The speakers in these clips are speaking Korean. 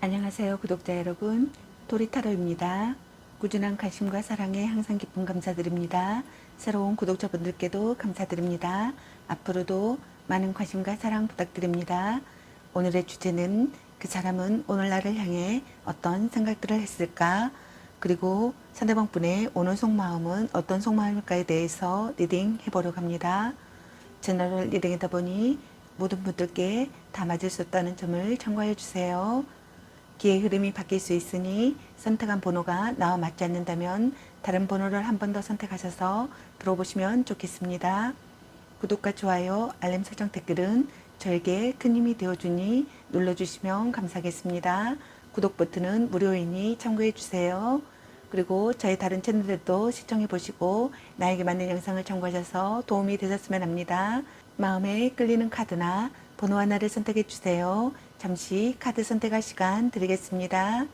안녕하세요, 구독자 여러분. 도리타로입니다. 꾸준한 관심과 사랑에 항상 기쁨 감사드립니다. 새로운 구독자분들께도 감사드립니다. 앞으로도 많은 관심과 사랑 부탁드립니다. 오늘의 주제는 그 사람은 오늘 나를 향해 어떤 생각들을 했을까? 그리고 상대방 분의 오늘 속마음은 어떤 속마음일까에 대해서 리딩 해보려고 합니다. 채널을 리딩하다 보니 모든 분들께 다 맞을 수 없다는 점을 참고해 주세요. 기의 흐름이 바뀔 수 있으니 선택한 번호가 나와 맞지 않는다면 다른 번호를 한 번 더 선택하셔서 들어보시면 좋겠습니다. 구독과 좋아요, 알림 설정, 댓글은 저에게 큰 힘이 되어주니 눌러주시면 감사하겠습니다. 구독 버튼은 무료이니 참고해주세요. 그리고 저희 다른 채널들도 시청해 보시고 나에게 맞는 영상을 참고하셔서 도움이 되셨으면 합니다. 마음에 끌리는 카드나 번호 하나를 선택해 주세요. 잠시 카드 선택할 시간 드리겠습니다.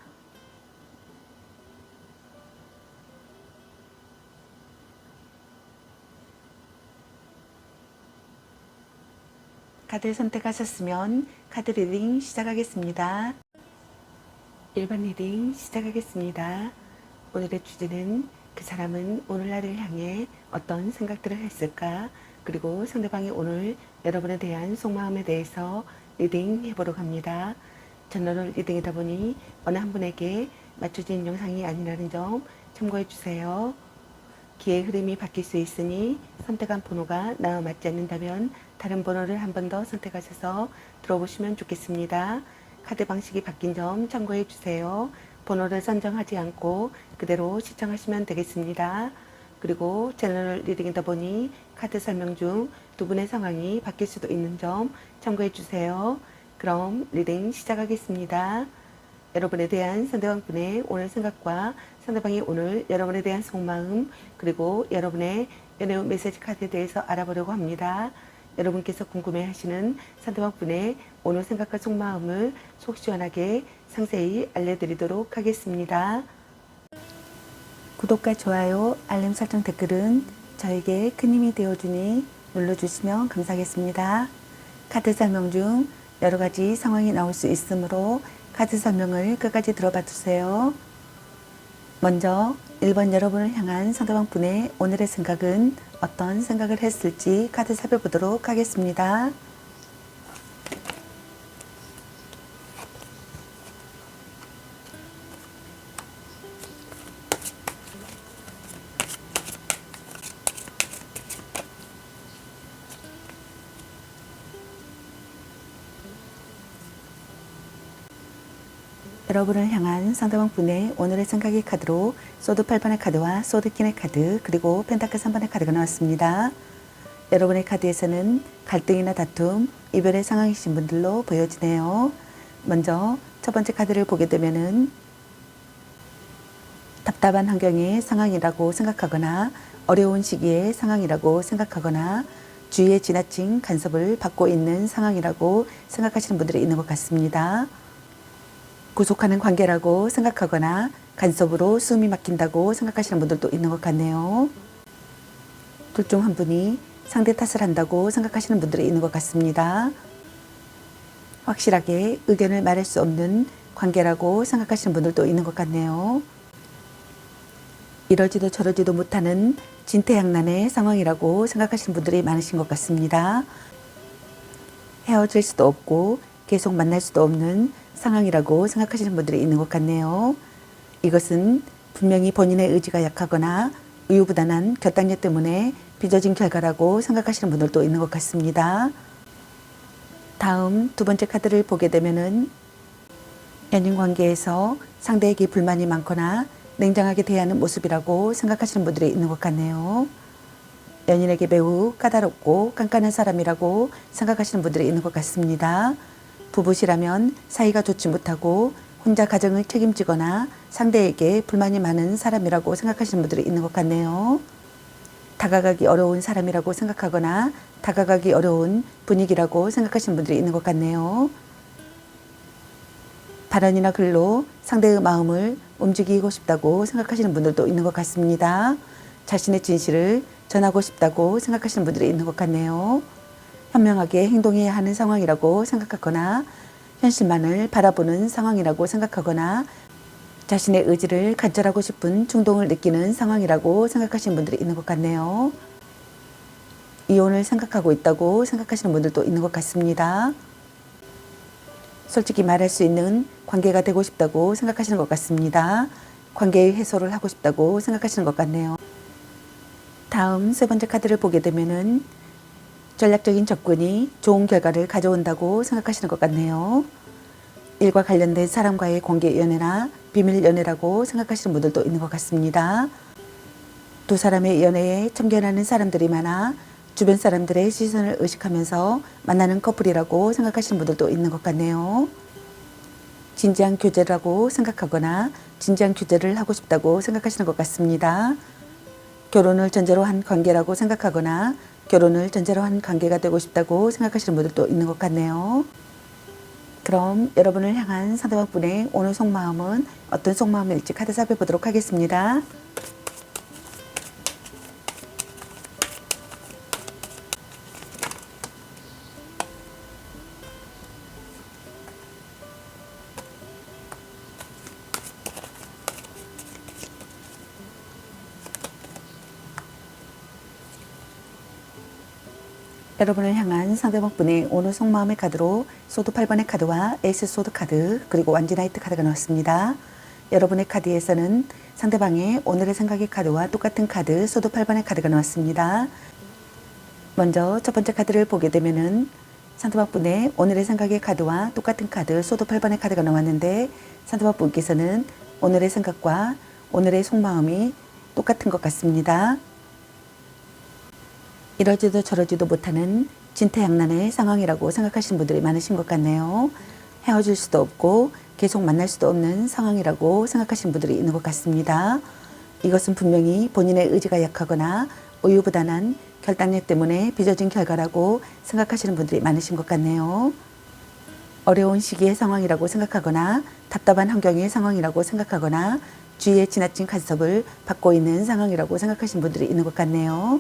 카드 선택하셨으면 카드 리딩 시작하겠습니다. 1번 리딩 시작하겠습니다. 오늘의 주제는 그 사람은 오늘 나를 향해 어떤 생각들을 했을까? 그리고 상대방이 오늘 여러분에 대한 속마음에 대해서 리딩 해보려고 합니다. 채널을 리딩이다 보니 어느 한 분에게 맞춰진 영상이 아니라는 점 참고해 주세요. 기의 흐름이 바뀔 수 있으니 선택한 번호가 나와 맞지 않는다면 다른 번호를 한 번 더 선택하셔서 들어보시면 좋겠습니다. 카드 방식이 바뀐 점 참고해 주세요. 번호를 선정하지 않고 그대로 시청하시면 되겠습니다. 그리고 채널 리딩이다 보니 카드 설명 중 두 분의 상황이 바뀔 수도 있는 점 참고해 주세요. 그럼 리딩 시작하겠습니다. 여러분에 대한 상대방 분의 오늘 생각과 상대방이 오늘 여러분에 대한 속마음, 그리고 여러분의 연애 메시지 카드에 대해서 알아보려고 합니다. 여러분께서 궁금해하시는 상대방 분의 오늘 생각과 속마음을 속 시원하게 상세히 알려드리도록 하겠습니다. 구독과 좋아요, 알림 설정, 댓글은 저에게 큰 힘이 되어주니 눌러주시면 감사하겠습니다. 카드 설명 중 여러 가지 상황이 나올 수 있으므로 카드 설명을 끝까지 들어봐 주세요. 먼저 1번 여러분을 향한 상대방 분의 오늘의 생각은 어떤 생각을 했을지 카드 살펴보도록 하겠습니다. 여러분을 향한 상대방 분의 오늘의 생각의 카드로 소드 8번의 카드와 소드 퀸의 카드, 그리고 펜타클 3번의 카드가 나왔습니다. 여러분의 카드에서는 갈등이나 다툼, 이별의 상황이신 분들로 보여지네요. 먼저 첫 번째 카드를 보게 되면은 답답한 환경의 상황이라고 생각하거나 어려운 시기의 상황이라고 생각하거나 주위에 지나친 간섭을 받고 있는 상황이라고 생각하시는 분들이 있는 것 같습니다. 구속하는 관계라고 생각하거나 간섭으로 숨이 막힌다고 생각하시는 분들도 있는 것 같네요. 둘 중 한 분이 상대 탓을 한다고 생각하시는 분들이 있는 것 같습니다. 확실하게 의견을 말할 수 없는 관계라고 생각하시는 분들도 있는 것 같네요. 이러지도 저러지도 못하는 진퇴양난의 상황이라고 생각하시는 분들이 많으신 것 같습니다. 헤어질 수도 없고 계속 만날 수도 없는 상황이라고 생각하시는 분들이 있는 것 같네요. 이것은 분명히 본인의 의지가 약하거나 우유부단한 결단력 때문에 빚어진 결과라고 생각하시는 분들도 있는 것 같습니다. 다음 두 번째 카드를 보게 되면은 연인 관계에서 상대에게 불만이 많거나 냉정하게 대하는 모습이라고 생각하시는 분들이 있는 것 같네요. 연인에게 매우 까다롭고 깐깐한 사람이라고 생각하시는 분들이 있는 것 같습니다. 부부시라면 사이가 좋지 못하고 혼자 가정을 책임지거나 상대에게 불만이 많은 사람이라고 생각하시는 분들이 있는 것 같네요. 다가가기 어려운 사람이라고 생각하거나 다가가기 어려운 분위기라고 생각하시는 분들이 있는 것 같네요. 발언이나 글로 상대의 마음을 움직이고 싶다고 생각하시는 분들도 있는 것 같습니다. 자신의 진실을 전하고 싶다고 생각하시는 분들이 있는 것 같네요. 현명하게 행동해야 하는 상황이라고 생각하거나 현실만을 바라보는 상황이라고 생각하거나 자신의 의지를 관철하고 싶은 충동을 느끼는 상황이라고 생각하시는 분들이 있는 것 같네요. 이혼을 생각하고 있다고 생각하시는 분들도 있는 것 같습니다. 솔직히 말할 수 있는 관계가 되고 싶다고 생각하시는 것 같습니다. 관계의 해소를 하고 싶다고 생각하시는 것 같네요. 다음 세 번째 카드를 보게 되면은 전략적인 접근이 좋은 결과를 가져온다고 생각하시는 것 같네요. 일과 관련된 사람과의 관계 연애나 비밀 연애라고 생각하시는 분들도 있는 것 같습니다. 두 사람의 연애에 참견하는 사람들이 많아 주변 사람들의 시선을 의식하면서 만나는 커플이라고 생각하시는 분들도 있는 것 같네요. 진지한 교제라고 생각하거나 진지한 교제를 하고 싶다고 생각하시는 것 같습니다. 결혼을 전제로 한 관계라고 생각하거나 결혼을 전제로 한 관계가 되고 싶다고 생각하시는 분들도 있는 것 같네요. 그럼 여러분을 향한 상대방 분의 오늘 속마음은 어떤 속마음일지 카드 살펴보도록 하겠습니다. 여러분을 향한 상대방 분의 오늘 속마음의 카드로 소드 8번의 카드와 에이스 소드 카드 그리고 완지나이트 카드가 나왔습니다. 여러분의 카드에서는 상대방의 오늘의 생각의 카드와 똑같은 카드 소드 8번의 카드가 나왔습니다. 먼저 첫 번째 카드를 보게 되면은 상대방 분의 오늘의 생각의 카드와 똑같은 카드 소드 8번의 카드가 나왔는데 상대방 분께서는 오늘의 생각과 오늘의 속마음이 똑같은 것 같습니다. 이러지도 저러지도 못하는 진퇴양난의 상황이라고 생각하시는 분들이 많으신 것 같네요. 헤어질 수도 없고 계속 만날 수도 없는 상황이라고 생각하시는 분들이 있는 것 같습니다. 이것은 분명히 본인의 의지가 약하거나 우유부단한 결단력 때문에 빚어진 결과라고 생각하시는 분들이 많으신 것 같네요. 어려운 시기의 상황이라고 생각하거나 답답한 환경의 상황이라고 생각하거나 주위에 지나친 간섭을 받고 있는 상황이라고 생각하시는 분들이 있는 것 같네요.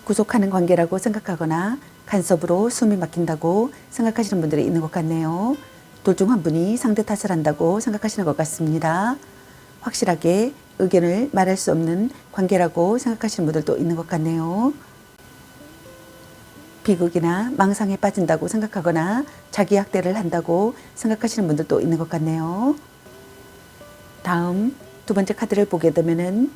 구속하는 관계라고 생각하거나 간섭으로 숨이 막힌다고 생각하시는 분들이 있는 것 같네요. 둘 중 한 분이 상대 탓을 한다고 생각하시는 것 같습니다. 확실하게 의견을 말할 수 없는 관계라고 생각하시는 분들도 있는 것 같네요. 비극이나 망상에 빠진다고 생각하거나 자기 학대를 한다고 생각하시는 분들도 있는 것 같네요. 다음 두 번째 카드를 보게 되면은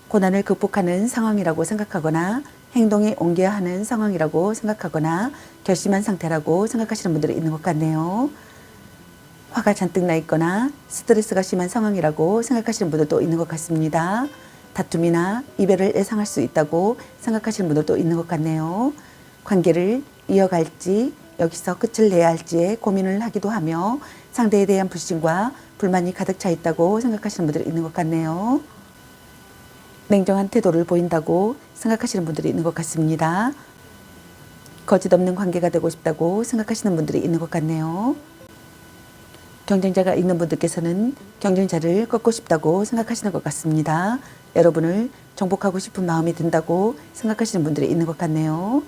고난을 극복하는 상황이라고 생각하거나 행동에 옮겨야 하는 상황이라고 생각하거나 결심한 상태라고 생각하시는 분들이 있는 것 같네요. 화가 잔뜩 나 있거나 스트레스가 심한 상황이라고 생각하시는 분들도 있는 것 같습니다. 다툼이나 이별을 예상할 수 있다고 생각하시는 분들도 있는 것 같네요. 관계를 이어갈지 여기서 끝을 내야 할지에 고민을 하기도 하며 상대에 대한 불신과 불만이 가득 차 있다고 생각하시는 분들이 있는 것 같네요. 냉정한 태도를 보인다고 생각하시는 분들이 있는 것 같습니다. 거짓 없는 관계가 되고 싶다고 생각하시는 분들이 있는 것 같네요. 경쟁자가 있는 분들께서는 경쟁자를 꺾고 싶다고 생각하시는 것 같습니다. 여러분을 정복하고 싶은 마음이 든다고 생각하시는 분들이 있는 것 같네요.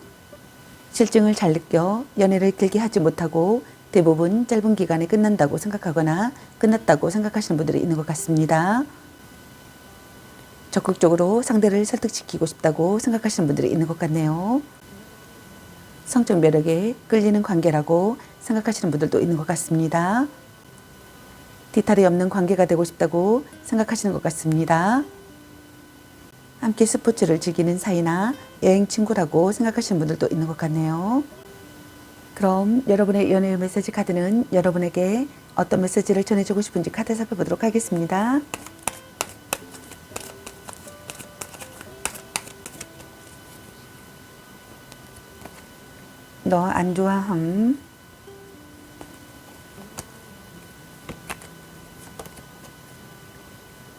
실증을 잘 느껴 연애를 길게 하지 못하고 대부분 짧은 기간에 끝난다고 생각하거나 끝났다고 생각하시는 분들이 있는 것 같습니다. 적극적으로 상대를 설득시키고 싶다고 생각하시는 분들이 있는 것 같네요. 성적 매력에 끌리는 관계라고 생각하시는 분들도 있는 것 같습니다. 뒤탈이 없는 관계가 되고 싶다고 생각하시는 것 같습니다. 함께 스포츠를 즐기는 사이나 여행 친구라고 생각하시는 분들도 있는 것 같네요. 그럼 여러분의 연애 메시지 카드는 여러분에게 어떤 메시지를 전해주고 싶은지 카드 살펴보도록 하겠습니다. 너 안 좋아함.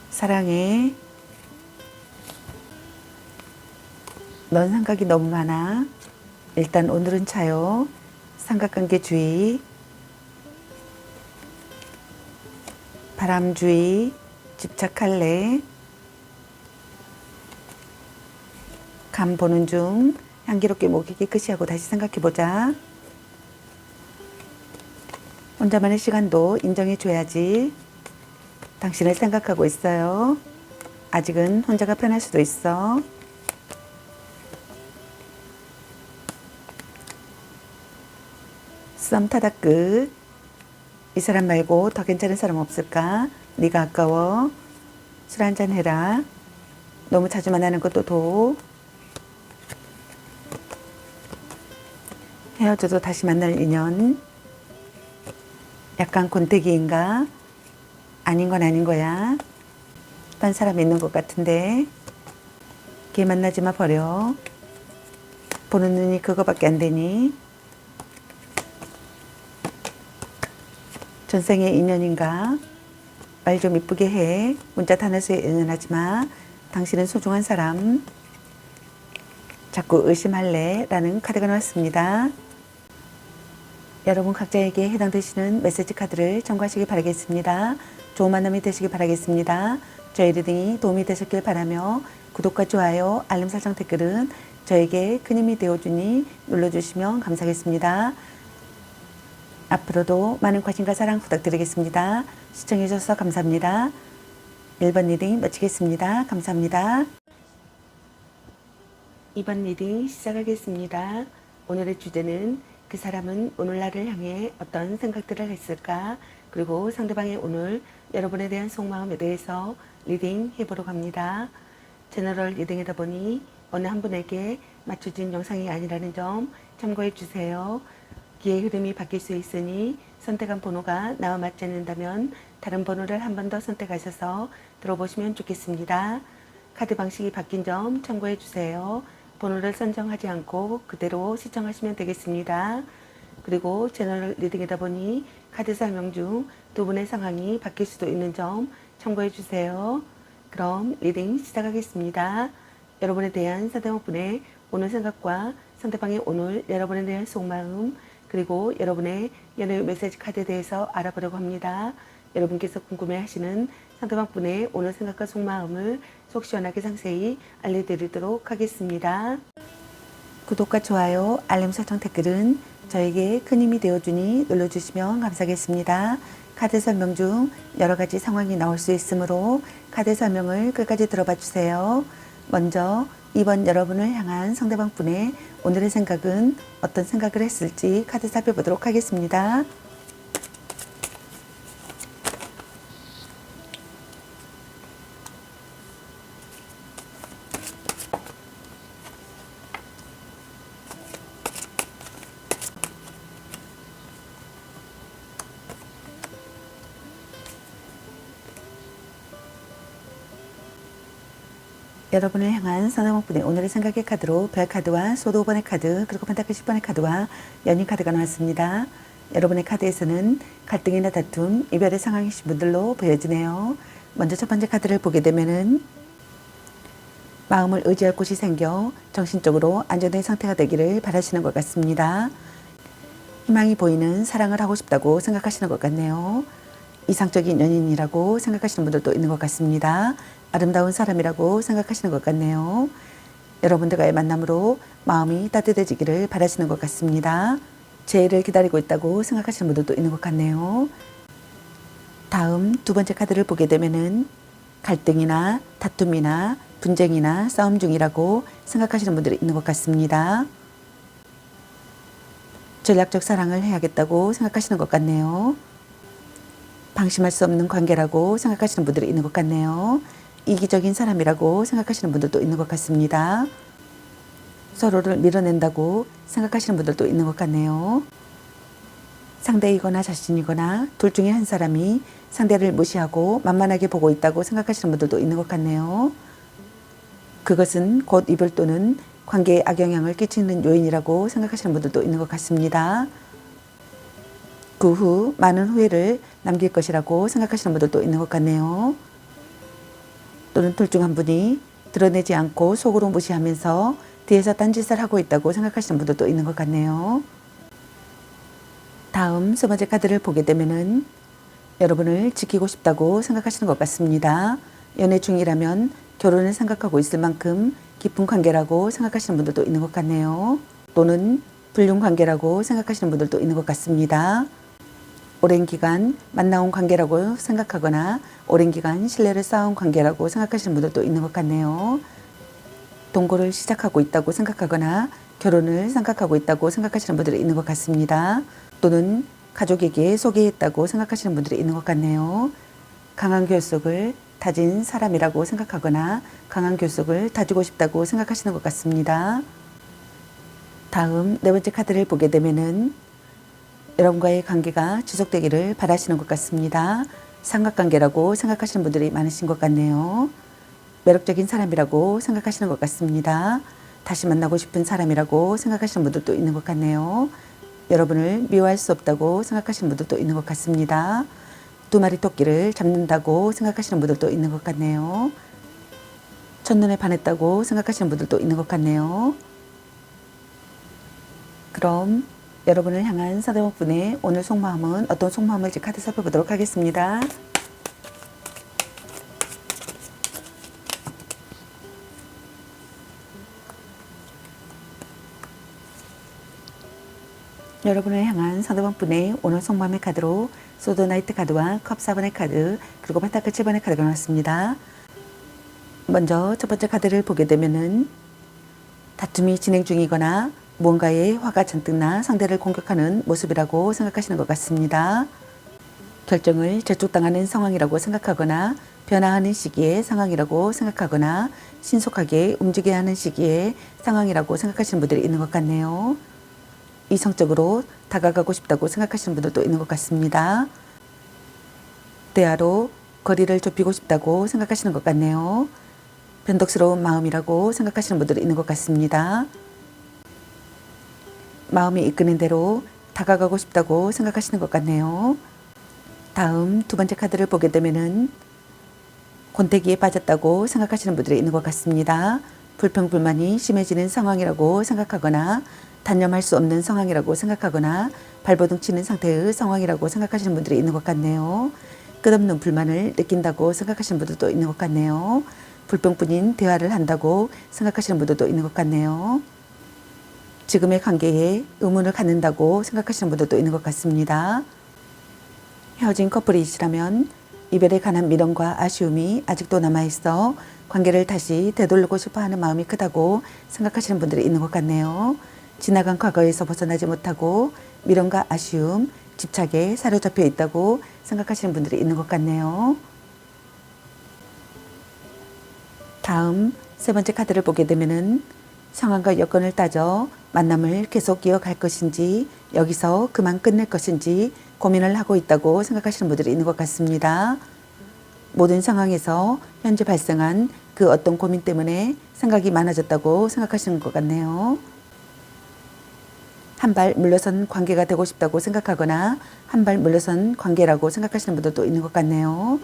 사랑해. 넌 생각이 너무 많아. 일단 오늘은 차요. 삼각관계 주의. 바람 주의. 집착할래. 감 보는 중. 향기롭게 목이 깨끗이 하고 다시 생각해보자. 혼자만의 시간도 인정해줘야지. 당신을 생각하고 있어요. 아직은 혼자가 편할 수도 있어. 썸 타다 끝. 이 사람 말고 더 괜찮은 사람 없을까? 네가 아까워. 술 한잔 해라. 너무 자주 만나는 것도 도. 헤어져도 다시 만날 인연. 약간 곤태기인가? 아닌 건 아닌 거야. 딴 사람 있는 것 같은데. 걔 만나지 마 버려. 보는 눈이 그거밖에 안 되니. 전생의 인연인가? 말 좀 이쁘게 해. 문자 단어수에 응원하지 마. 당신은 소중한 사람. 자꾸 의심할래? 라는 카드가 나왔습니다. 여러분 각자에게 해당되시는 메시지 카드를 참고하시기 바라겠습니다. 좋은 만남이 되시기 바라겠습니다. 저희 리딩이 도움이 되셨길 바라며 구독과 좋아요, 알림 설정 댓글은 저에게 큰 힘이 되어주니 눌러주시면 감사하겠습니다. 앞으로도 많은 관심과 사랑 부탁드리겠습니다. 시청해주셔서 감사합니다. 1번 리딩 마치겠습니다. 감사합니다. 2번 리딩 시작하겠습니다. 오늘의 주제는 그 사람은 오늘 나를 향해 어떤 생각들을 했을까? 그리고 상대방의 오늘 여러분에 대한 속마음에 대해서 리딩 해보려고 합니다. 제너럴 리딩이다 보니 어느 한 분에게 맞춰진 영상이 아니라는 점 참고해 주세요. 기의 흐름이 바뀔 수 있으니 선택한 번호가 나와 맞지 않는다면 다른 번호를 한 번 더 선택하셔서 들어보시면 좋겠습니다. 카드 방식이 바뀐 점 참고해 주세요. 번호를 선정하지 않고 그대로 시청하시면 되겠습니다. 그리고 채널 리딩이다 보니 카드 설명 중 두 분의 상황이 바뀔 수도 있는 점 참고해 주세요. 그럼 리딩 시작하겠습니다. 여러분에 대한 상대방분의 오늘 생각과 상대방의 오늘 여러분에 대한 속마음 그리고 여러분의 연애 메시지 카드에 대해서 알아보려고 합니다. 여러분께서 궁금해하시는 상대방분의 오늘 생각과 속마음을 속 시원하게 상세히 알려드리도록 하겠습니다. 구독과 좋아요, 알림 설정 댓글은 저에게 큰 힘이 되어주니 눌러주시면 감사하겠습니다. 카드 설명 중 여러 가지 상황이 나올 수 있으므로 카드 설명을 끝까지 들어봐 주세요. 먼저 이번 여러분을 향한 상대방분의 오늘의 생각은 어떤 생각을 했을지 카드 살펴보도록 하겠습니다. 여러분을 향한 상대방분의 오늘의 생각의 카드로 별 카드와 소드 5번의 카드 그리고 펜타클 10번의 카드와 연인 카드가 나왔습니다. 여러분의 카드에서는 갈등이나 다툼, 이별의 상황이신 분들로 보여지네요. 먼저 첫 번째 카드를 보게 되면은 마음을 의지할 곳이 생겨 정신적으로 안정된 상태가 되기를 바라시는 것 같습니다. 희망이 보이는 사랑을 하고 싶다고 생각하시는 것 같네요. 이상적인 연인이라고 생각하시는 분들도 있는 것 같습니다. 아름다운 사람이라고 생각하시는 것 같네요. 여러분들과의 만남으로 마음이 따뜻해지기를 바라시는 것 같습니다. 재해를 기다리고 있다고 생각하시는 분들도 있는 것 같네요. 다음 두 번째 카드를 보게 되면은 갈등이나 다툼이나 분쟁이나 싸움 중이라고 생각하시는 분들이 있는 것 같습니다. 전략적 사랑을 해야겠다고 생각하시는 것 같네요. 방심할 수 없는 관계라고 생각하시는 분들이 있는 것 같네요. 이기적인 사람이라고 생각하시는 분들도 있는 것 같습니다. 서로를 밀어낸다고 생각하시는 분들도 있는 것 같네요. 상대이거나 자신이거나 둘 중에 한 사람이 상대를 무시하고 만만하게 보고 있다고 생각하시는 분들도 있는 것 같네요. 그것은 곧 이별 또는 관계에 악영향을 끼치는 요인이라고 생각하시는 분들도 있는 것 같습니다. 그 후 많은 후회를 남길 것이라고 생각하시는 분들도 있는 것 같네요. 또는 둘 중 한 분이 드러내지 않고 속으로 무시하면서 뒤에서 딴짓을 하고 있다고 생각하시는 분들도 있는 것 같네요. 다음 세 번째 카드를 보게 되면은 여러분을 지키고 싶다고 생각하시는 것 같습니다. 연애 중이라면 결혼을 생각하고 있을 만큼 깊은 관계라고 생각하시는 분들도 있는 것 같네요. 또는 불륜 관계라고 생각하시는 분들도 있는 것 같습니다. 오랜 기간 만나온 관계라고 생각하거나 오랜 기간 신뢰를 쌓아온 관계라고 생각하시는 분들도 있는 것 같네요. 동거를 시작하고 있다고 생각하거나 결혼을 생각하고 있다고 생각하시는 분들이 있는 것 같습니다. 또는 가족에게 소개했다고 생각하시는 분들이 있는 것 같네요. 강한 결속을 다진 사람이라고 생각하거나 강한 결속을 다지고 싶다고 생각하시는 것 같습니다. 다음 네 번째 카드를 보게 되면은 여러분과의 관계가 지속되기를 바라시는 것 같습니다. 삼각관계라고 생각하시는 분들이 많으신 것 같네요. 매력적인 사람이라고 생각하시는 것 같습니다. 다시 만나고 싶은 사람이라고 생각하시는 분들도 있는 것 같네요. 여러분을 미워할 수 없다고 생각하시는 분들도 있는 것 같습니다. 두 마리 토끼를 잡는다고 생각하시는 분들도 있는 것 같네요. 첫눈에 반했다고 생각하시는 분들도 있는 것 같네요. 그럼 여러분을 향한 상대방분의 오늘 속마음은 어떤 속마음일지 카드 살펴보도록 하겠습니다. 여러분을 향한 상대방분의 오늘 속마음의 카드로 소드 나이트 카드와 컵 4번의 카드 그리고 펜타클 7번의 카드가 나왔습니다. 먼저 첫 번째 카드를 보게 되면은 다툼이 진행 중이거나 무언가에 화가 잔뜩 나 상대를 공격하는 모습이라고 생각하시는 것 같습니다. 결정을 재촉당하는 상황이라고 생각하거나 변화하는 시기의 상황이라고 생각하거나 신속하게 움직여야 하는 시기의 상황이라고 생각하시는 분들이 있는 것 같네요. 이성적으로 다가가고 싶다고 생각하시는 분들도 있는 것 같습니다. 대화로 거리를 좁히고 싶다고 생각하시는 것 같네요. 변덕스러운 마음이라고 생각하시는 분들이 있는 것 같습니다. 마음이 이끄는 대로 다가가고 싶다고 생각하시는 것 같네요. 다음 두 번째 카드를 보게 되면은 권태기에 빠졌다고 생각하시는 분들이 있는 것 같습니다. 불평불만이 심해지는 상황이라고 생각하거나 단념할 수 없는 상황이라고 생각하거나 발버둥 치는 상태의 상황이라고 생각하시는 분들이 있는 것 같네요. 끝없는 불만을 느낀다고 생각하시는 분들도 있는 것 같네요. 불평뿐인 대화를 한다고 생각하시는 분들도 있는 것 같네요. 지금의 관계에 의문을 갖는다고 생각하시는 분들도 있는 것 같습니다. 헤어진 커플이시라면 이별에 관한 미련과 아쉬움이 아직도 남아있어 관계를 다시 되돌리고 싶어하는 마음이 크다고 생각하시는 분들이 있는 것 같네요. 지나간 과거에서 벗어나지 못하고 미련과 아쉬움, 집착에 사로잡혀 있다고 생각하시는 분들이 있는 것 같네요. 다음 세 번째 카드를 보게 되면은 상황과 여건을 따져 만남을 계속 이어갈 것인지 여기서 그만 끝낼 것인지 고민을 하고 있다고 생각하시는 분들이 있는 것 같습니다. 모든 상황에서 현재 발생한 그 어떤 고민 때문에 생각이 많아졌다고 생각하시는 것 같네요. 한 발 물러선 관계가 되고 싶다고 생각하거나 한 발 물러선 관계라고 생각하시는 분들도 있는 것 같네요.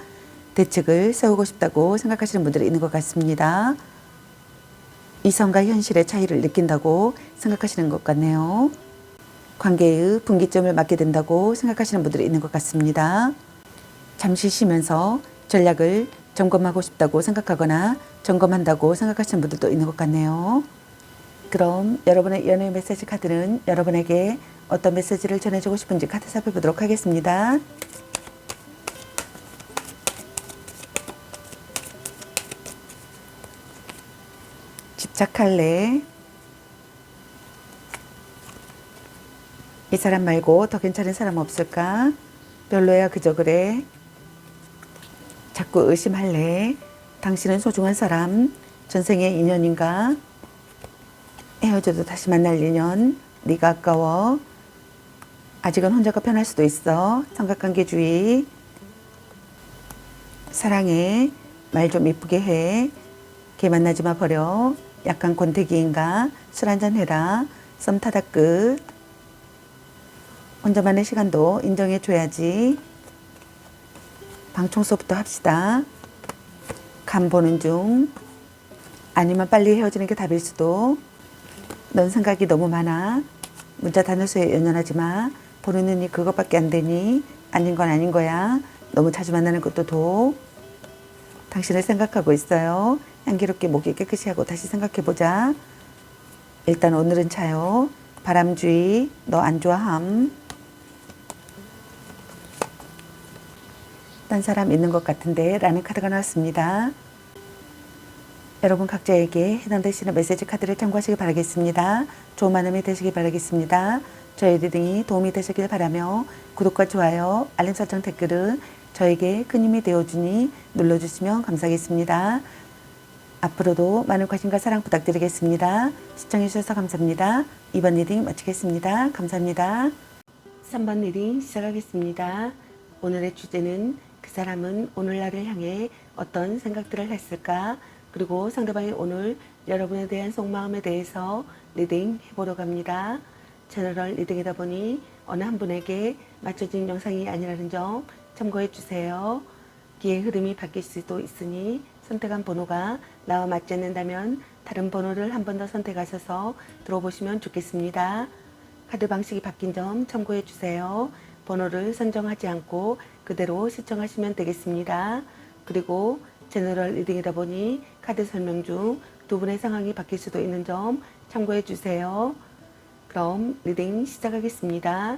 대책을 세우고 싶다고 생각하시는 분들이 있는 것 같습니다. 이성과 현실의 차이를 느낀다고 생각하시는 것 같네요. 관계의 분기점을 맞게 된다고 생각하시는 분들이 있는 것 같습니다. 잠시 쉬면서 전략을 점검하고 싶다고 생각하거나 점검한다고 생각하시는 분들도 있는 것 같네요. 그럼 여러분의 연애 메시지 카드는 여러분에게 어떤 메시지를 전해주고 싶은지 카드 살펴보도록 하겠습니다. 집착할래? 이 사람 말고 더 괜찮은 사람 없을까? 별로야 그저 그래. 자꾸 의심할래? 당신은 소중한 사람, 전생의 인연인가? 헤어져도 다시 만날 인연, 네가 아까워. 아직은 혼자가 편할 수도 있어. 삼각관계주의. 사랑해. 말 좀 이쁘게 해. 걔 만나지 마 버려. 약간 권태기인가? 술 한잔 해라. 썸 타다 끝. 혼자만의 시간도 인정해 줘야지. 방 청소부터 합시다. 간 보는 중. 아니면 빨리 헤어지는 게 답일 수도. 넌 생각이 너무 많아. 문자 단어수에 연연하지 마. 보는 눈이 그것밖에 안 되니. 아닌 건 아닌 거야. 너무 자주 만나는 것도 도. 당신을 생각하고 있어요. 향기롭게 목이 깨끗이 하고 다시 생각해보자. 일단 오늘은 자요. 바람주의. 너 안 좋아함. 비슷한 사람 있는 것 같은데 라는 카드가 나왔습니다. 여러분 각자에게 해당되시는 메시지 카드를 참고하시기 바라겠습니다. 좋은 만남이 되시기 바라겠습니다. 저희 리딩이 도움이 되시길 바라며 구독과 좋아요, 알림 설정 댓글은 저에게 큰 힘이 되어주니 눌러주시면 감사하겠습니다. 앞으로도 많은 관심과 사랑 부탁드리겠습니다. 시청해주셔서 감사합니다. 2번 리딩 마치겠습니다. 감사합니다. 3번 리딩 시작하겠습니다. 오늘의 주제는 그 사람은 오늘날을 향해 어떤 생각들을 했을까? 그리고 상대방이 오늘 여러분에 대한 속마음에 대해서 리딩 해보려고 합니다. 제너럴 리딩이다 보니 어느 한 분에게 맞춰진 영상이 아니라는 점 참고해 주세요. 기의 흐름이 바뀔 수도 있으니 선택한 번호가 나와 맞지 않는다면 다른 번호를 한 번 더 선택하셔서 들어보시면 좋겠습니다. 카드 방식이 바뀐 점 참고해 주세요. 번호를 선정하지 않고 그대로 시청하시면 되겠습니다. 그리고 제너럴 리딩이다 보니 카드 설명 중 두 분의 상황이 바뀔 수도 있는 점 참고해 주세요. 그럼 리딩 시작하겠습니다.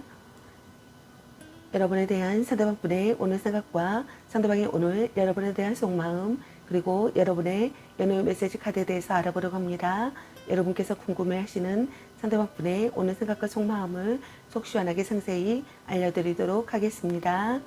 여러분에 대한 상대방분의 오늘 생각과 상대방이 오늘 여러분에 대한 속마음 그리고 여러분의 연애 메시지 카드에 대해서 알아보려고 합니다. 여러분께서 궁금해하시는 상대방분의 오늘 생각과 속마음을 속 시원하게 상세히 알려드리도록 하겠습니다.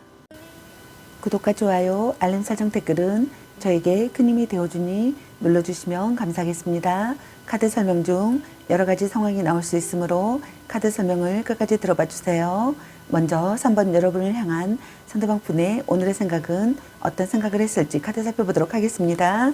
구독과 좋아요, 알림 설정 댓글은 저에게 큰 힘이 되어주니 눌러주시면 감사하겠습니다. 카드 설명 중 여러 가지 상황이 나올 수 있으므로 카드 설명을 끝까지 들어봐 주세요. 먼저 3번 여러분을 향한 상대방 분의 오늘의 생각은 어떤 생각을 했을지 카드 살펴보도록 하겠습니다.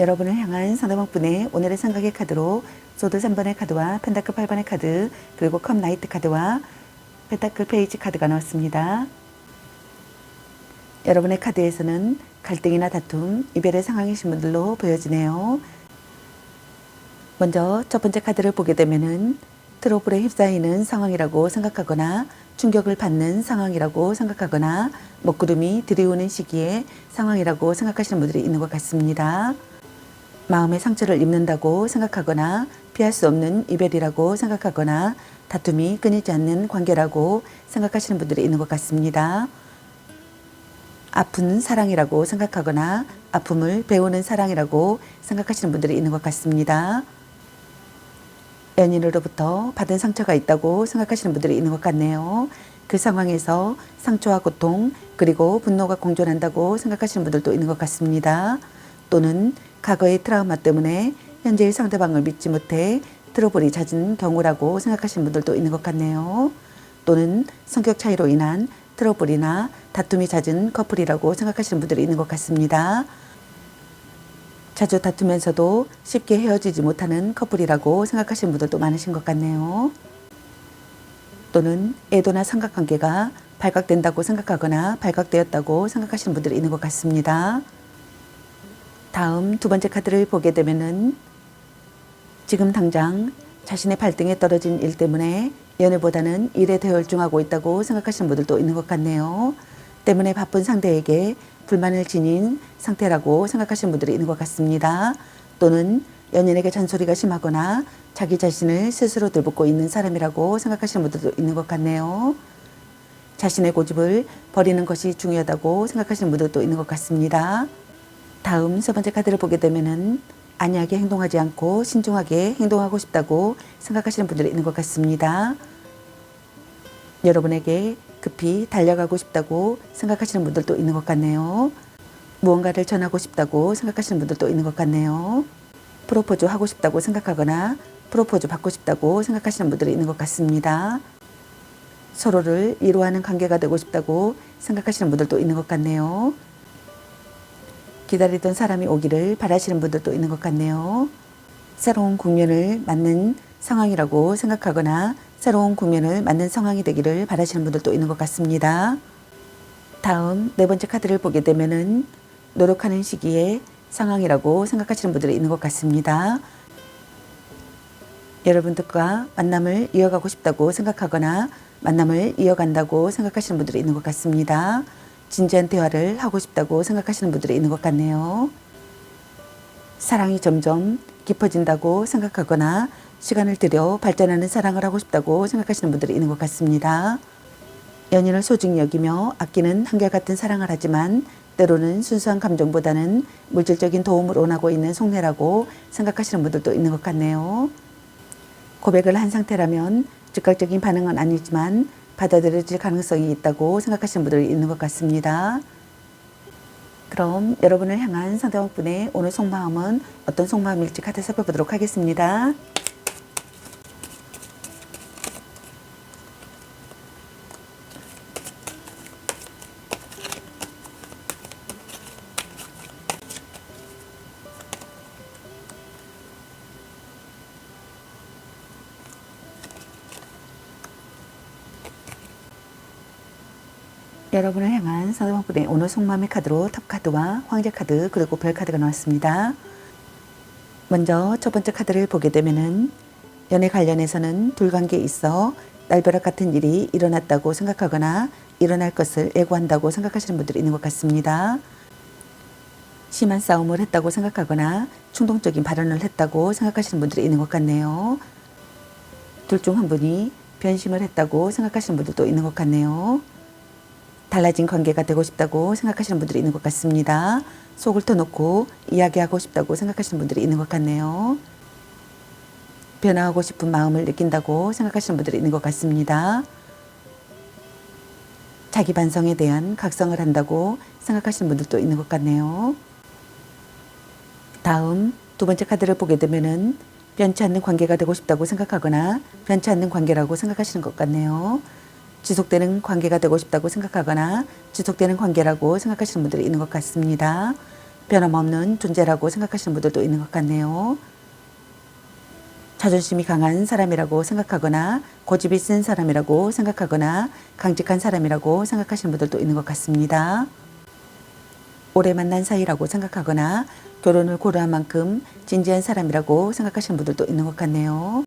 여러분을 향한 상대방 분의 오늘의 생각의 카드로 소드 3번의 카드와 펜타클 8번의 카드 그리고 컵 나이트 카드와 펜타클 페이지 카드가 나왔습니다. 여러분의 카드에서는 갈등이나 다툼, 이별의 상황이신 분들로 보여지네요. 먼저 첫 번째 카드를 보게 되면은 트러블에 휩싸이는 상황이라고 생각하거나 충격을 받는 상황이라고 생각하거나 먹구름이 들이오는 시기의 상황이라고 생각하시는 분들이 있는 것 같습니다. 마음의 상처를 입는다고 생각하거나 피할 수 없는 이별이라고 생각하거나 다툼이 끊이지 않는 관계라고 생각하시는 분들이 있는 것 같습니다. 아픈 사랑이라고 생각하거나 아픔을 배우는 사랑이라고 생각하시는 분들이 있는 것 같습니다. 연인으로부터 받은 상처가 있다고 생각하시는 분들이 있는 것 같네요. 그 상황에서 상처와 고통 그리고 분노가 공존한다고 생각하시는 분들도 있는 것 같습니다. 또는 과거의 트라우마 때문에 현재의 상대방을 믿지 못해 트러블이 잦은 경우라고 생각하시는 분들도 있는 것 같네요. 또는 성격 차이로 인한 트러블이나 다툼이 잦은 커플이라고 생각하시는 분들이 있는 것 같습니다. 자주 다투면서도 쉽게 헤어지지 못하는 커플이라고 생각하시는 분들도 많으신 것 같네요. 또는 애도나 삼각관계가 발각된다고 생각하거나 발각되었다고 생각하시는 분들이 있는 것 같습니다. 다음 두 번째 카드를 보게 되면은 지금 당장 자신의 발등에 떨어진 일 때문에 연애보다는 일에 더 열중하고 있다고 생각하시는 분들도 있는 것 같네요. 때문에 바쁜 상대에게 불만을 지닌 상태라고 생각하시는 분들이 있는 것 같습니다. 또는 연인에게 잔소리가 심하거나 자기 자신을 스스로 들붙고 있는 사람이라고 생각하시는 분들도 있는 것 같네요. 자신의 고집을 버리는 것이 중요하다고 생각하시는 분들도 있는 것 같습니다. 다음 세 번째 카드를 보게 되면은 안이하게 행동하지 않고 신중하게 행동하고 싶다고 생각하시는 분들이 있는 것 같습니다. 여러분에게 급히 달려가고 싶다고 생각하시는 분들도 있는 것 같네요. 무언가를 전하고 싶다고 생각하시는 분들도 있는 것 같네요. 프로포즈 하고 싶다고 생각하거나 프로포즈 받고 싶다고 생각하시는 분들이 있는 것 같습니다. 서로를 이루어하는 관계가 되고 싶다고 생각하시는 분들도 있는 것 같네요. 기다리던 사람이 오기를 바라시는 분들도 있는 것 같네요. 새로운 국면을 맞는 상황이라고 생각하거나 새로운 국면을 맞는 상황이 되기를 바라시는 분들도 있는 것 같습니다. 다음 네 번째 카드를 보게 되면은 노력하는 시기에 상황이라고 생각하시는 분들이 있는 것 같습니다. 여러분들과 만남을 이어가고 싶다고 생각하거나 만남을 이어간다고 생각하시는 분들이 있는 것 같습니다. 진지한 대화를 하고 싶다고 생각하시는 분들이 있는 것 같네요. 사랑이 점점 깊어진다고 생각하거나 시간을 들여 발전하는 사랑을 하고 싶다고 생각하시는 분들이 있는 것 같습니다. 연인을 소중히 여기며 아끼는 한결같은 사랑을 하지만 때로는 순수한 감정보다는 물질적인 도움을 원하고 있는 속내라고 생각하시는 분들도 있는 것 같네요. 고백을 한 상태라면 즉각적인 반응은 아니지만 받아들여질 가능성이 있다고 생각하시는 분들이 있는 것 같습니다. 그럼 여러분을 향한 상대방분의 오늘 속마음은 어떤 속마음일지 카드 살펴보도록 하겠습니다. 여러분을 향한 상대방분의 오늘 속마음의 카드로 탑카드와 황제 카드 그리고 별 카드가 나왔습니다. 먼저 첫 번째 카드를 보게 되면은 연애 관련해서는 둘관계에 있어 날벼락 같은 일이 일어났다고 생각하거나 일어날 것을 예고한다고 생각하시는 분들이 있는 것 같습니다. 심한 싸움을 했다고 생각하거나 충동적인 발언을 했다고 생각하시는 분들이 있는 것 같네요. 둘 중 한 분이 변심을 했다고 생각하시는 분들도 있는 것 같네요. 달라진 관계가 되고 싶다고 생각하시는 분들이 있는 것 같습니다. 속을 터놓고 이야기하고 싶다고 생각하시는 분들이 있는 것 같네요. 변화하고 싶은 마음을 느낀다고 생각하시는 분들이 있는 것 같습니다. 자기 반성에 대한 각성을 한다고 생각하시는 분들도 있는 것 같네요. 다음 두 번째 카드를 보게 되면은 변치 않는 관계가 되고 싶다고 생각하거나 변치 않는 관계라고 생각하시는 것 같네요. 지속되는 관계가 되고 싶다고 생각하거나 지속되는 관계라고 생각하시는 분들이 있는 것 같습니다. 변함없는 존재라고 생각하시는 분들도 있는 것 같네요. 자존심이 강한 사람이라고 생각하거나 고집이 센 사람이라고 생각하거나 강직한 사람이라고 생각하시는 분들도 있는 것 같습니다. 오래 만난 사이라고 생각하거나 결혼을 고려한 만큼 진지한 사람이라고 생각하시는 분들도 있는 것 같네요.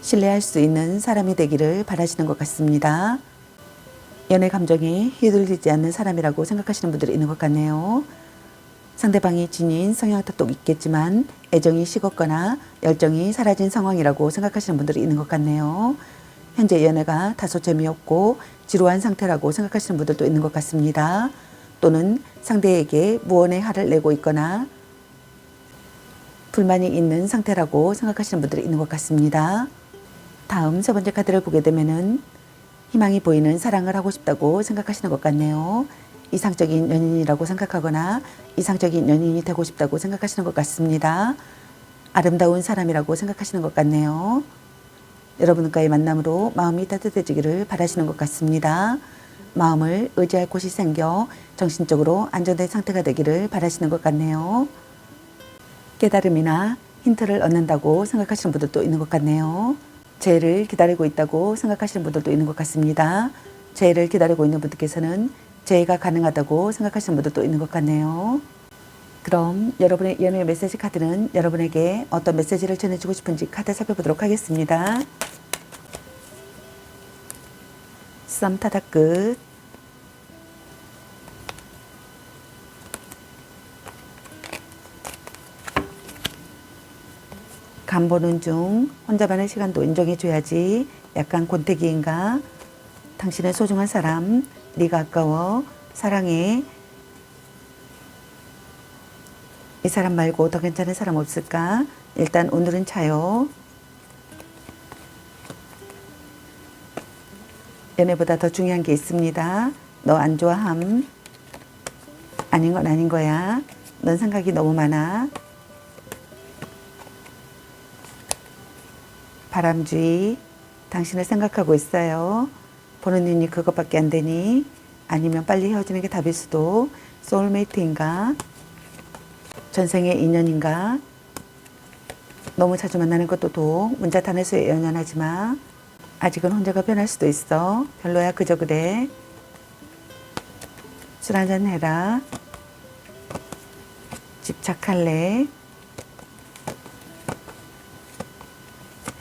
신뢰할 수 있는 사람이 되기를 바라시는 것 같습니다. 연애 감정에 휘둘리지 않는 사람이라고 생각하시는 분들이 있는 것 같네요. 상대방이 지닌 성향 탓도 있겠지만 애정이 식었거나 열정이 사라진 상황이라고 생각하시는 분들이 있는 것 같네요. 현재 연애가 다소 재미없고 지루한 상태라고 생각하시는 분들도 있는 것 같습니다. 또는 상대에게 무언의 화를 내고 있거나 불만이 있는 상태라고 생각하시는 분들이 있는 것 같습니다. 다음 세 번째 카드를 보게 되면은 희망이 보이는 사랑을 하고 싶다고 생각하시는 것 같네요. 이상적인 연인이라고 생각하거나 이상적인 연인이 되고 싶다고 생각하시는 것 같습니다. 아름다운 사람이라고 생각하시는 것 같네요. 여러분과의 만남으로 마음이 따뜻해지기를 바라시는 것 같습니다. 마음을 의지할 곳이 생겨 정신적으로 안정된 상태가 되기를 바라시는 것 같네요. 깨달음이나 힌트를 얻는다고 생각하시는 분들도 있는 것 같네요. 재해를 기다리고 있다고 생각하시는 분들도 있는 것 같습니다. 재해를 기다리고 있는 분들께서는 재해가 가능하다고 생각하시는 분들도 있는 것 같네요. 그럼 여러분의 연애 메시지 카드는 여러분에게 어떤 메시지를 전해주고 싶은지 카드 살펴보도록 하겠습니다. 썸 타다 끝. 간 보는 중 혼자만의 시간도 인정해줘야지. 약간 권태기인가? 당신의 소중한 사람, 네가 아까워, 사랑해. 이 사람 말고 더 괜찮은 사람 없을까? 일단 오늘은 차요. 연애보다 더 중요한 게 있습니다. 너 안 좋아함. 아닌 건 아닌 거야. 넌 생각이 너무 많아. 바람쥐, 당신을 생각하고 있어요. 보는 눈이 그것밖에 안 되니? 아니면 빨리 헤어지는 게 답일 수도. 소울메이트인가? 전생의 인연인가? 너무 자주 만나는 것도 독. 문자 탄핵수에 연연하지 마. 아직은 혼자가 변할 수도 있어. 별로야 그저 그래. 술 한잔 해라. 집착할래?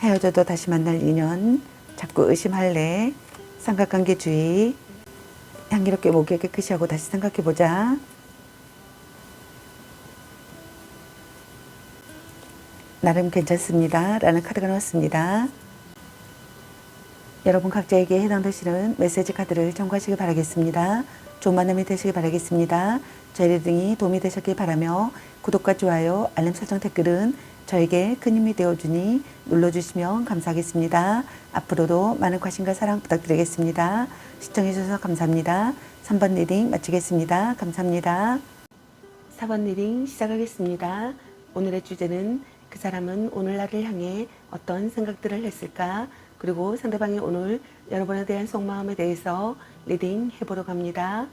헤어져도 다시 만날 인연, 자꾸 의심할래, 삼각관계 주의, 향기롭게 목에 깨끗이 하고 다시 생각해보자. 나름 괜찮습니다 라는 카드가 나왔습니다. 여러분 각자에게 해당되시는 메시지 카드를 참고하시기 바라겠습니다. 좋은 만남이 되시길 바라겠습니다. 저희 리딩이 도움이 되셨길 바라며 구독과 좋아요, 알림 설정, 댓글은 저에게 큰 힘이 되어주니 눌러주시면 감사하겠습니다. 앞으로도 많은 관심과 사랑 부탁드리겠습니다. 시청해주셔서 감사합니다. 3번 리딩 마치겠습니다. 감사합니다. 4번 리딩 시작하겠습니다. 오늘의 주제는 그 사람은 오늘 나를 향해 어떤 생각들을 했을까? 그리고 상대방이 오늘 여러분에 대한 속마음에 대해서 리딩 해보려고 합니다.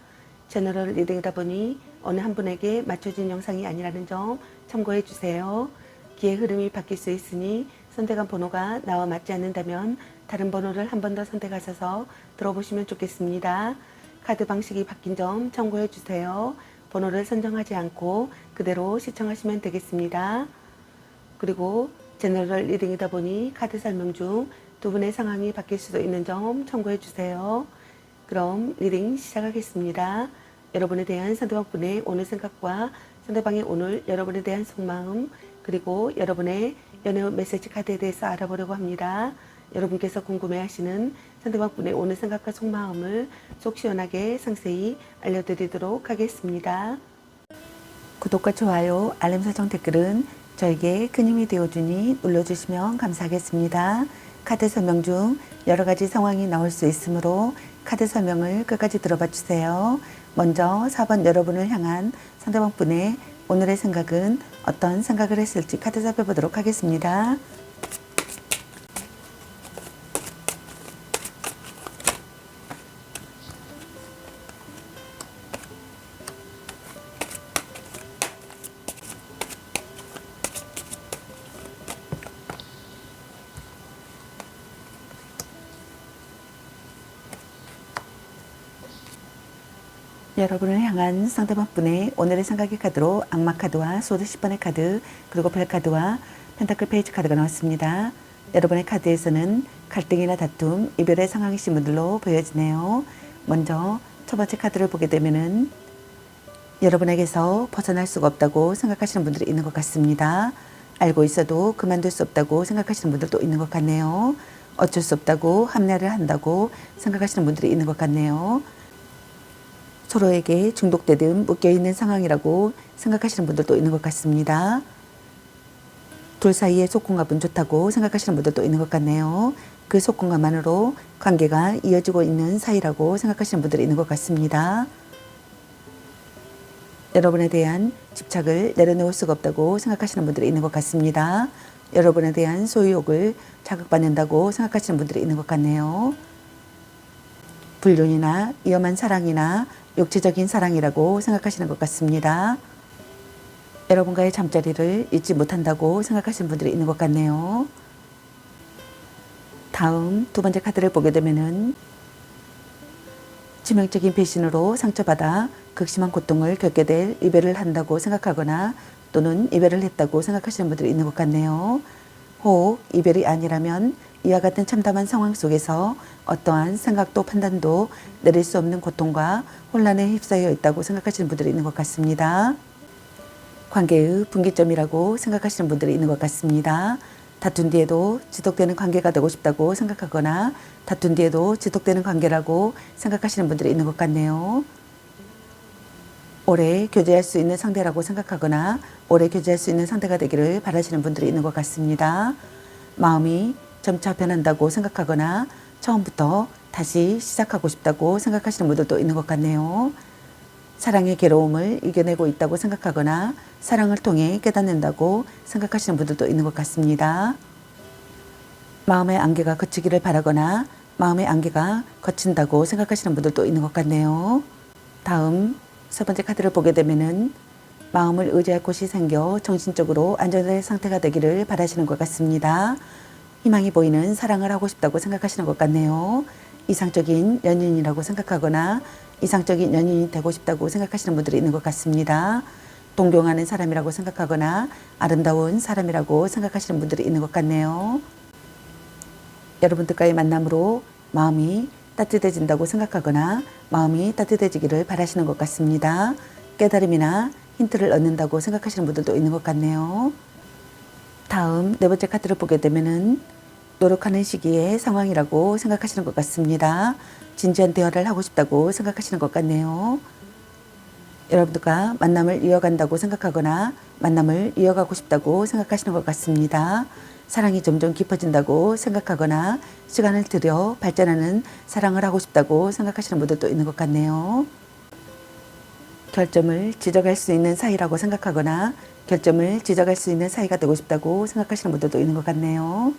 제너럴 리딩이다 보니 어느 한 분에게 맞춰진 영상이 아니라는 점 참고해 주세요. 기의 흐름이 바뀔 수 있으니 선택한 번호가 나와 맞지 않는다면 다른 번호를 한 번 더 선택하셔서 들어보시면 좋겠습니다. 카드 방식이 바뀐 점 참고해 주세요. 번호를 선정하지 않고 그대로 시청하시면 되겠습니다. 그리고 제너럴 리딩이다 보니 카드 설명 중 두 분의 상황이 바뀔 수도 있는 점 참고해 주세요. 그럼 리딩 시작하겠습니다. 여러분에 대한 상대방분의 오늘 생각과 상대방의 오늘 여러분에 대한 속마음, 그리고 여러분의 연애 메시지 카드에 대해서 알아보려고 합니다. 여러분께서 궁금해하시는 상대방분의 오늘 생각과 속마음을 속 시원하게 상세히 알려드리도록 하겠습니다. 구독과 좋아요, 알림 설정, 댓글은 저에게 큰 힘이 되어주니 눌러주시면 감사하겠습니다. 카드 설명 중 여러 가지 상황이 나올 수 있으므로 카드 설명을 끝까지 들어봐 주세요. 먼저 4번 여러분을 향한 상대방 분의 오늘의 생각은 어떤 생각을 했을지 카드 살펴보도록 하겠습니다. 여러분을 향한 상대방분의 오늘의 생각의 카드로 악마 카드와 소드 10번의 카드, 그리고 벨 카드와 펜타클 페이지 카드가 나왔습니다. 여러분의 카드에서는 갈등이나 다툼, 이별의 상황이신 분들로 보여지네요. 먼저 첫 번째 카드를 보게 되면은 여러분에게서 벗어날 수가 없다고 생각하시는 분들이 있는 것 같습니다. 알고 있어도 그만둘 수 없다고 생각하시는 분들도 있는 것 같네요. 어쩔 수 없다고 합리화를 한다고 생각하시는 분들이 있는 것 같네요. 서로에게 중독되듯 묶여있는 상황이라고 생각하시는 분들도 있는 것 같습니다. 둘 사이의 소통합은 좋다고 생각하시는 분들도 있는 것 같네요. 그 소통합만으로 관계가 이어지고 있는 사이라고 생각하시는 분들이 있는 것 같습니다. 여러분에 대한 집착을 내려놓을 수가 없다고 생각하시는 분들이 있는 것 같습니다. 여러분에 대한 소유욕을 자극받는다고 생각하시는 분들이 있는 것 같네요. 불륜이나 위험한 사랑이나 육체적인 사랑이라고 생각하시는 것 같습니다. 여러분과의 잠자리를 잊지 못한다고 생각하시는 분들이 있는 것 같네요. 다음 두 번째 카드를 보게 되면은致命적인 배신으로 상처받아 극심한 고통을 겪게 될 이별을 한다고 생각하거나 또는 이별을 했다고 생각하시는 분들이 있는 것 같네요. 혹 이별이 아니라면 이와 같은 참담한 상황 속에서 어떠한 생각도 판단도 내릴 수 없는 고통과 혼란에 휩싸여 있다고 생각하시는 분들이 있는 것 같습니다. 관계의 분기점이라고 생각하시는 분들이 있는 것 같습니다. 다툰 뒤에도 지속되는 관계가 되고 싶다고 생각하거나 다툰 뒤에도 지속되는 관계라고 생각하시는 분들이 있는 것 같네요. 오래 교제할 수 있는 상대라고 생각하거나 오래 교제할 수 있는 상대가 되기를 바라시는 분들이 있는 것 같습니다. 마음이 점차 변한다고 생각하거나 처음부터 다시 시작하고 싶다고 생각하시는 분들도 있는 것 같네요. 사랑의 괴로움을 이겨내고 있다고 생각하거나 사랑을 통해 깨닫는다고 생각하시는 분들도 있는 것 같습니다. 마음의 안개가 거치기를 바라거나 마음의 안개가 거친다고 생각하시는 분들도 있는 것 같네요. 다음 세 번째 카드를 보게 되면은 마음을 의지할 곳이 생겨 정신적으로 안정된 상태가 되기를 바라시는 것 같습니다. 희망이 보이는 사랑을 하고 싶다고 생각하시는 것 같네요. 이상적인 연인이라고 생각하거나 이상적인 연인이 되고 싶다고 생각하시는 분들이 있는 것 같습니다. 동경하는 사람이라고 생각하거나 아름다운 사람이라고 생각하시는 분들이 있는 것 같네요. 여러분들과의 만남으로 마음이 따뜻해진다고 생각하거나 마음이 따뜻해지기를 바라시는 것 같습니다. 깨달음이나 힌트를 얻는다고 생각하시는 분들도 있는 것 같네요. 다음 네 번째 카드를 보게 되면은 노력하는 시기의 상황이라고 생각하시는 것 같습니다. 진지한 대화를 하고 싶다고 생각하시는 것 같네요. 여러분들과 만남을 이어간다고 생각하거나 만남을 이어가고 싶다고 생각하시는 것 같습니다. 사랑이 점점 깊어진다고 생각하거나 시간을 들여 발전하는 사랑을 하고 싶다고 생각하시는 분들도 있는 것 같네요. 결점을 지적할 수 있는 사이라고 생각하거나 결점을 지적할 수 있는 사이가 되고 싶다고 생각하시는 분들도 있는 것 같네요.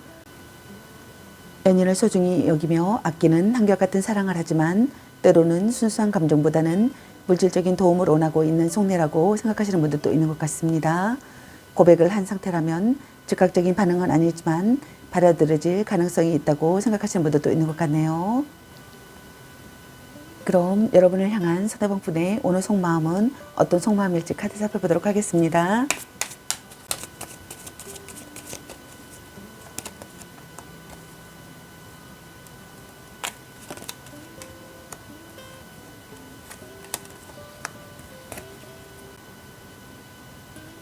연인을 소중히 여기며 아끼는 한결같은 사랑을 하지만 때로는 순수한 감정보다는 물질적인 도움을 원하고 있는 속내라고 생각하시는 분들도 있는 것 같습니다. 고백을 한 상태라면 즉각적인 반응은 아니지만 받아들여질 가능성이 있다고 생각하시는 분들도 있는 것 같네요. 그럼 여러분을 향한 상대방 분의 오늘 속마음은 어떤 속마음일지 카드 살펴보도록 하겠습니다.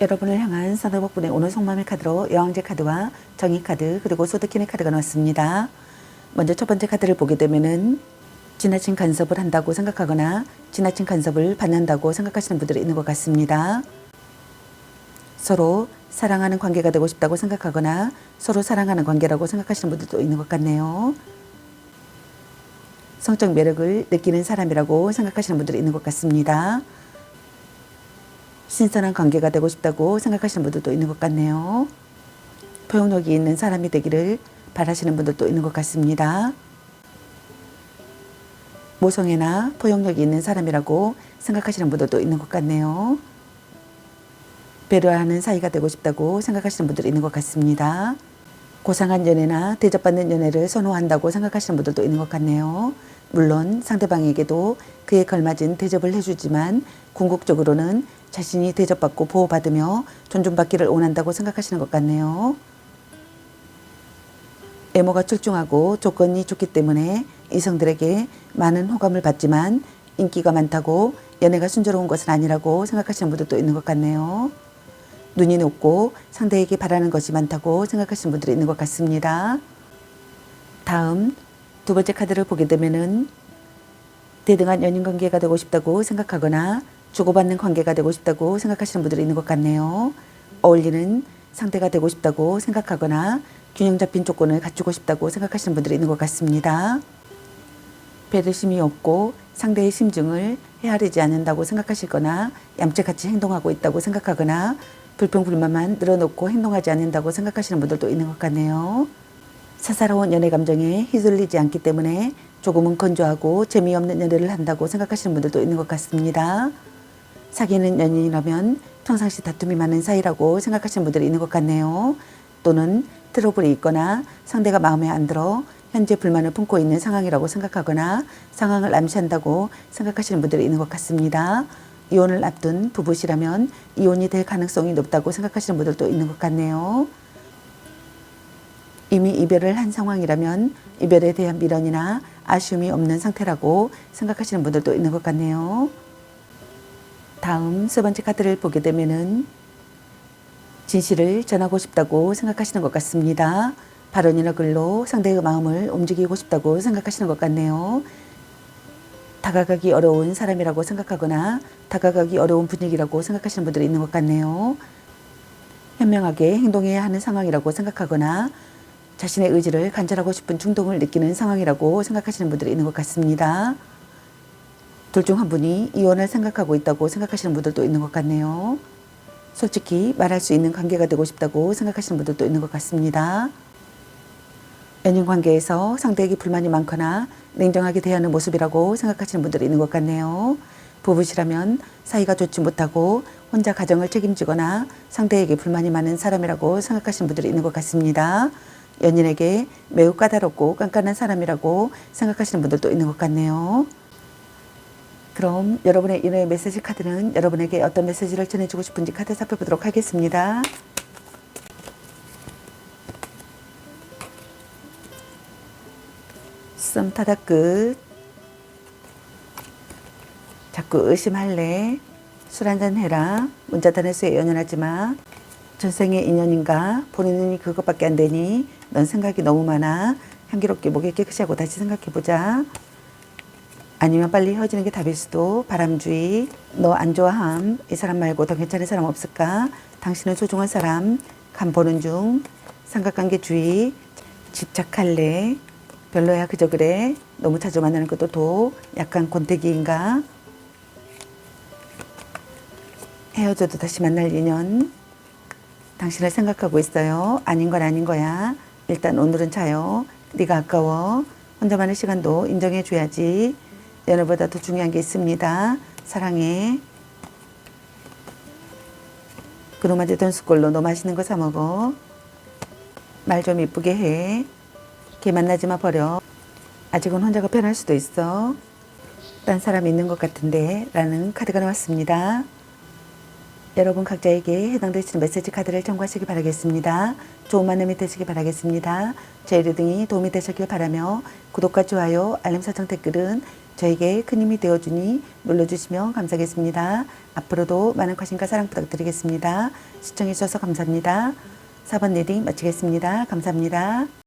여러분을 향한 상대방 분의 오늘 속마음의 카드로 여왕제 카드와 정의 카드 그리고 소드킨의 카드가 나왔습니다. 먼저 첫 번째 카드를 보게 되면은 지나친 간섭을 한다고 생각하거나 지나친 간섭을 받는다고 생각하시는 분들이 있는 것 같습니다. 서로 사랑하는 관계가 되고 싶다고 생각하거나 서로 사랑하는 관계라고 생각하시는 분들도 있는 것 같네요. 성적 매력을 느끼는 사람이라고 생각하시는 분들이 있는 것 같습니다. 신선한 관계가 되고 싶다고 생각하시는 분들도 있는 것 같네요. 포용력이 있는 사람이 되기를 바라시는 분들도 있는 것 같습니다. 모성애나 포용력이 있는 사람이라고 생각하시는 분들도 있는 것 같네요. 배려하는 사이가 되고 싶다고 생각하시는 분들이 있는 것 같습니다. 고상한 연애나 대접받는 연애를 선호한다고 생각하시는 분들도 있는 것 같네요. 물론 상대방에게도 그에 걸맞은 대접을 해주지만 궁극적으로는 자신이 대접받고 보호받으며 존중받기를 원한다고 생각하시는 것 같네요. 외모가 출중하고 조건이 좋기 때문에 이성들에게 많은 호감을 받지만 인기가 많다고 연애가 순조로운 것은 아니라고 생각하시는 분들도 있는 것 같네요. 눈이 높고 상대에게 바라는 것이 많다고 생각하시는 분들이 있는 것 같습니다. 다음 두 번째 카드를 보게 되면은 대등한 연인 관계가 되고 싶다고 생각하거나 주고받는 관계가 되고 싶다고 생각하시는 분들이 있는 것 같네요. 어울리는 상대가 되고 싶다고 생각하거나 균형 잡힌 조건을 갖추고 싶다고 생각하시는 분들이 있는 것 같습니다. 배려심이 없고 상대의 심증을 헤아리지 않는다고 생각하시거나 얌체같이 행동하고 있다고 생각하거나 불평불만만 늘어놓고 행동하지 않는다고 생각하시는 분들도 있는 것 같네요. 사사로운 연애 감정에 휘둘리지 않기 때문에 조금은 건조하고 재미없는 연애를 한다고 생각하시는 분들도 있는 것 같습니다. 사귀는 연인이라면 평상시 다툼이 많은 사이라고 생각하시는 분들이 있는 것 같네요. 또는 트러블이 있거나 상대가 마음에 안 들어 현재 불만을 품고 있는 상황이라고 생각하거나 상황을 암시한다고 생각하시는 분들이 있는 것 같습니다. 이혼을 앞둔 부부시라면 이혼이 될 가능성이 높다고 생각하시는 분들도 있는 것 같네요. 이미 이별을 한 상황이라면 이별에 대한 미련이나 아쉬움이 없는 상태라고 생각하시는 분들도 있는 것 같네요. 다음 세 번째 카드를 보게 되면은 진실을 전하고 싶다고 생각하시는 것 같습니다. 발언이나 글로 상대의 마음을 움직이고 싶다고 생각하시는 것 같네요. 다가가기 어려운 사람이라고 생각하거나 다가가기 어려운 분위기라고 생각하시는 분들이 있는 것 같네요. 현명하게 행동해야 하는 상황이라고 생각하거나 자신의 의지를 관철하고 싶은 충동을 느끼는 상황이라고 생각하시는 분들이 있는 것 같습니다. 둘 중 한 분이 이혼을 생각하고 있다고 생각하시는 분들도 있는 것 같네요. 솔직히 말할 수 있는 관계가 되고 싶다고 생각하시는 분들도 있는 것 같습니다. 연인 관계에서 상대에게 불만이 많거나 냉정하게 대하는 모습이라고 생각하시는 분들이 있는 것 같네요. 부부시라면 사이가 좋지 못하고 혼자 가정을 책임지거나 상대에게 불만이 많은 사람이라고 생각하시는 분들이 있는 것 같습니다. 연인에게 매우 까다롭고 깐깐한 사람이라고 생각하시는 분들도 있는 것 같네요. 그럼 여러분의 이너의 메시지 카드는 여러분에게 어떤 메시지를 전해주고 싶은지 카드 살펴보도록 하겠습니다. 썸 타다 끝. 자꾸 의심할래. 술 한잔 해라. 문자 다내수에 연연하지 마. 전생의 인연인가? 보는 눈이 그것밖에 안 되니 넌 생각이 너무 많아. 향기롭게 목에 깨끗이 하고 다시 생각해보자. 아니면 빨리 헤어지는 게 답일 수도. 바람주의. 너 안 좋아함. 이 사람 말고 더 괜찮은 사람 없을까? 당신은 소중한 사람. 간 보는 중. 삼각관계 주의. 집착할래. 별로야 그저 그래. 너무 자주 만나는 것도 도. 약간 권태기인가? 헤어져도 다시 만날 인연. 당신을 생각하고 있어요. 아닌 건 아닌 거야. 일단 오늘은 자요. 네가 아까워. 혼자만의 시간도 인정해 줘야지. 연애보다 더 중요한 게 있습니다. 사랑해. 그놈한테 돈 숟걸로 너 맛있는 거 사 먹어. 말 좀 이쁘게 해. 걔 만나지 마 버려. 아직은 혼자가 편할 수도 있어. 딴 사람 있는 것 같은데 라는 카드가 나왔습니다. 여러분 각자에게 해당되시는 메시지 카드를 참고하시기 바라겠습니다. 좋은 만남이 되시기 바라겠습니다. 저희 리딩이 도움이 되셨길 바라며 구독과 좋아요, 알림 설정 댓글은 저에게 큰 힘이 되어주니 눌러주시면 감사하겠습니다. 앞으로도 많은 관심과 사랑 부탁드리겠습니다. 시청해주셔서 감사합니다. 4번 리딩 마치겠습니다. 감사합니다.